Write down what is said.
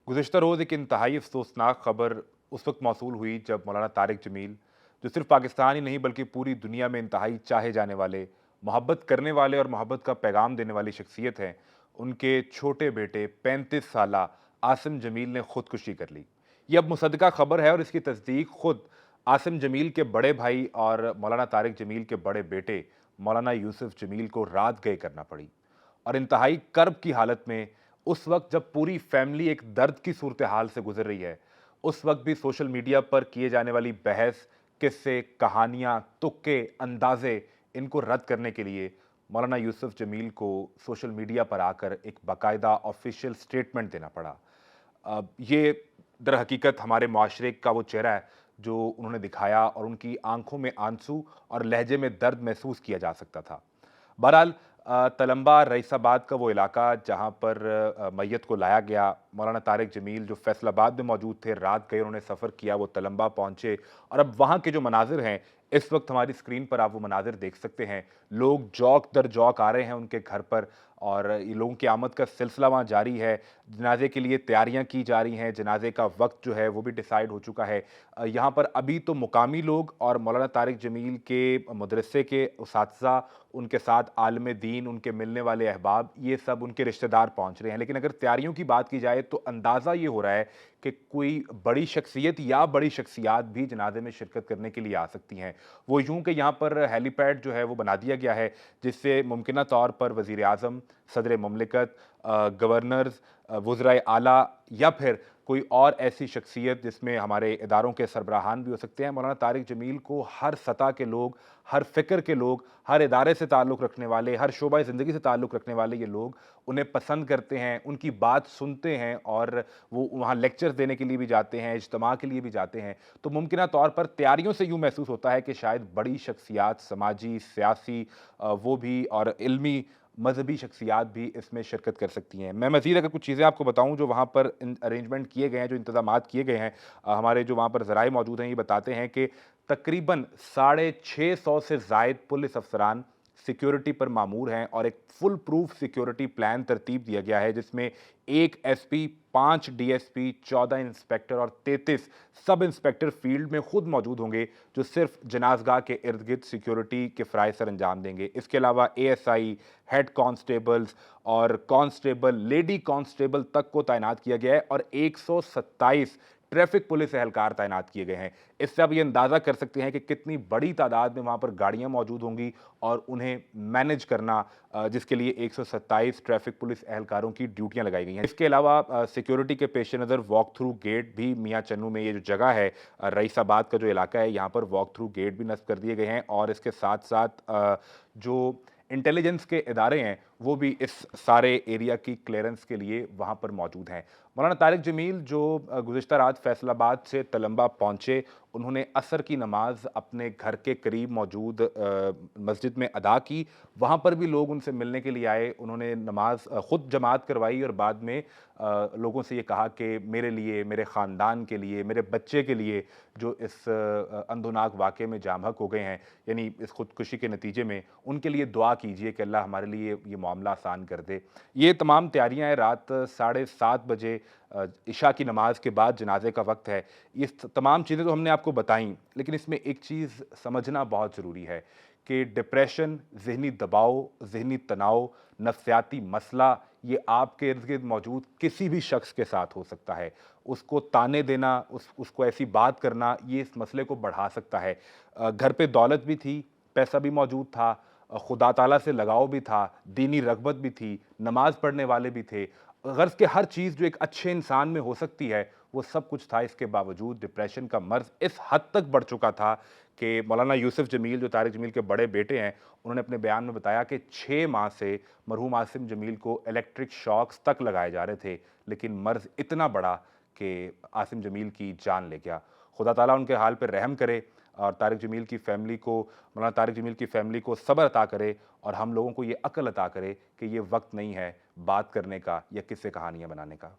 गुज़िश्ता रोज़ एक इंतहाई अफ़सोसनाक खबर उस वक्त मौसूल हुई जब मौलाना तारिक जमील, जो सिर्फ पाकिस्तान ही नहीं बल्कि पूरी दुनिया में इंतहाई चाहे जाने वाले, मोहब्बत करने वाले और मोहब्बत का पैगाम देने वाली शख्सियत हैं, उनके छोटे बेटे 35 साला आसिम जमील ने खुदकुशी कर ली। ये अब मुसद्दका खबर है और इसकी तस्दीक खुद आसिम जमील के बड़े भाई और मौलाना तारिक जमील के बड़े बेटे मौलाना यूसुफ जमील को रात गए करना पड़ी। और इंतहाई कर्ब की हालत में उस वक्त जब पूरी फैमिली एक दर्द की सूरत हाल से गुजर रही है, उस वक्त भी सोशल मीडिया पर किए जाने वाली बहस, किस्से, कहानियां, तुक्के, अंदाजे, इनको रद्द करने के लिए मौलाना यूसुफ जमील को सोशल मीडिया पर आकर एक बाकायदा ऑफिशियल स्टेटमेंट देना पड़ा। ये दर हकीकत हमारे माशरे का वो चेहरा है जो उन्होंने दिखाया और उनकी आंखों में आंसू और लहजे में दर्द महसूस किया जा सकता था। बहरहाल तलंबा रईसाबाद का वो इलाका जहाँ पर मैयत को लाया गया, मौलाना तारिक जमील जो फैसलाबाद में मौजूद थे, रात गए, उन्होंने सफ़र किया, वो तलंबा पहुँचे और अब वहाँ के जो मनाजिर हैं, इस वक्त हमारी स्क्रीन पर आप वो मनाजिर देख सकते हैं। लोग जौक दर जौक आ रहे हैं उनके घर पर और ये लोगों की आमद का सिलसिला वहाँ जारी है। जनाजे के लिए तैयारियां की जा रही हैं, जनाजे का वक्त जो है वो भी डिसाइड हो चुका है। यहाँ पर अभी तो मुकामी लोग और मौलाना तारिक जमील के मदरसे के उसातिज़ा, उनके साथ आलिम दीन, उनके मिलने वाले अहबाब, ये सब उनके रिश्तेदार पहुँच रहे हैं। लेकिन अगर तैयारियों की बात की जाए तो अंदाज़ा ये हो रहा है कि कोई बड़ी शख्सियत या बड़ी शख्सियात भी जनाजे में शिरकत करने के लिए आ सकती हैं। वो यूँ कि यहाँ पर हेलीपैड जो है वो बना दिया गया है, जिससे मुमकिना तौर पर वज़ीर आज़म, सदर मुमलिकत, गवर्नर्स, वज़राए आला या फिर कोई और ऐसी शख्सियत जिसमें हमारे इदारों के सरबराहान भी हो सकते हैं। मौलाना तारिक जमील को हर सतह के लोग, हर फ़िक्र के लोग, हर इदारे से ताल्लुक़ रखने वाले, हर शोबा ज़िंदगी से ताल्लुक़ रखने वाले ये लोग उन्हें पसंद करते हैं, उनकी बात सुनते हैं और वो वहाँ लेक्चर्स देने के लिए भी जाते हैं, इज्तिमा के लिए भी जाते हैं। तो मुमकिना तौर पर तैयारियों से यूँ महसूस होता है कि शायद बड़ी शख्सियात, समाजी, सियासी, वो भी और इल्मी मज़हबी शख्सियात भी इसमें शिरकत कर सकती हैं। मैं मज़ीद अगर कुछ चीज़ें आपको बताऊँ जो वहाँ पर अरेंजमेंट किए गए हैं, जो इंतज़ामात किए गए हैं, हमारे जो वहाँ पर ज़राए मौजूद हैं, ये बताते हैं कि तकरीबन 650 से ज़ायद पुलिस अफसरान सिक्योरिटी पर मामूर हैं और एक फुल प्रूफ सिक्योरिटी प्लान तरतीब दिया गया है, जिसमें 1 एसपी, 5 डीएसपी, 14 इंस्पेक्टर और 33 सब इंस्पेक्टर फील्ड में खुद मौजूद होंगे, जो सिर्फ जनाजगाह के इर्द गिर्द सिक्योरिटी के फ़राइज़ सर अंजाम देंगे। इसके अलावा एएसआई, हेड कांस्टेबल्स और कांस्टेबल, लेडी कांस्टेबल तक को तैनात किया गया है और 127 ट्रैफिक पुलिस एहलकार तैनात किए गए हैं। इससे आप ये अंदाज़ा कर सकते हैं कि कितनी बड़ी तादाद में वहाँ पर गाड़ियाँ मौजूद होंगी और उन्हें मैनेज करना, जिसके लिए 127 ट्रैफिक पुलिस एहलकारों की ड्यूटियाँ लगाई गई हैं। इसके अलावा सिक्योरिटी के पेश नज़र वॉक थ्रू गेट भी मियाँ चन्नू में, ये जो जगह है रईसाबाद का जो इलाका है, यहाँ पर वॉक थ्रू गेट भी नस्ब कर दिए गए हैं और इसके साथ-साथ जो इंटेलिजेंस के इदारे हैं, वो भी इस सारे एरिया की क्लियरेंस के लिए वहाँ पर मौजूद हैं। मौलाना तारिक जमील जो गुज़िश्ता रात फैसलाबाद से तलंबा पहुँचे, उन्होंने असर की नमाज अपने घर के करीब मौजूद मस्जिद में अदा की। वहाँ पर भी लोग उनसे मिलने के लिए आए। उन्होंने नमाज खुद जमात करवाई और बाद में लोगों से ये कहा कि मेरे लिए, मेरे ख़ानदान के लिए, मेरे बच्चे के लिए जो इस अंधोनाक वाक़े में जाँ बहक हो गए हैं, यानी इस खुदकुशी के नतीजे में, उनके लिए दुआ कीजिए कि अल्लाह हमारे लिए ये मामला आसान कर दे। ये तमाम तैयारियाँ हैं। रात 7:30 बजे इशा की नमाज के बाद जनाजे का वक्त है। ये तमाम चीज़ें तो हमने आपको बताई, लेकिन इसमें एक चीज़ समझना बहुत ज़रूरी है कि डिप्रेशन, ज़हनी दबाव, ज़हनी तनाव, नफ्सियाती मसला, ये आपके इर्द-गिर्द मौजूद किसी भी शख्स के साथ हो सकता है। उसको ताने देना, उसको ऐसी बात करना, ये इस मसले को बढ़ा सकता है। घर पे दौलत भी थी, पैसा भी मौजूद था, खुदा ताला से लगाव भी था, दीनी रग़बत भी थी, नमाज़ पढ़ने वाले भी थे। ग़र्ज़ कि हर चीज़ जो एक अच्छे इंसान में हो सकती है, वो सब कुछ था। इसके बावजूद डिप्रेशन का मर्ज़ इस हद तक बढ़ चुका था कि मौलाना यूसुफ जमील, जो तारिक जमील के बड़े बेटे हैं, उन्होंने अपने बयान में बताया कि 6 माह से मरहूम आसिम जमील को इलेक्ट्रिक शॉक्स तक लगाए जा रहे थे, लेकिन मर्ज़ इतना बड़ा कि आसिम जमील की जान ले गया। खुदा ताला उनके हाल पे रहम करे और तारिक जमील की फ़ैमिली को, मौलाना तारिक जमील की फ़ैमिली को सब्र अता करे और हम लोगों को ये अक्ल अता करे कि ये वक्त नहीं है बात करने का या किस्से कहानियाँ बनाने का।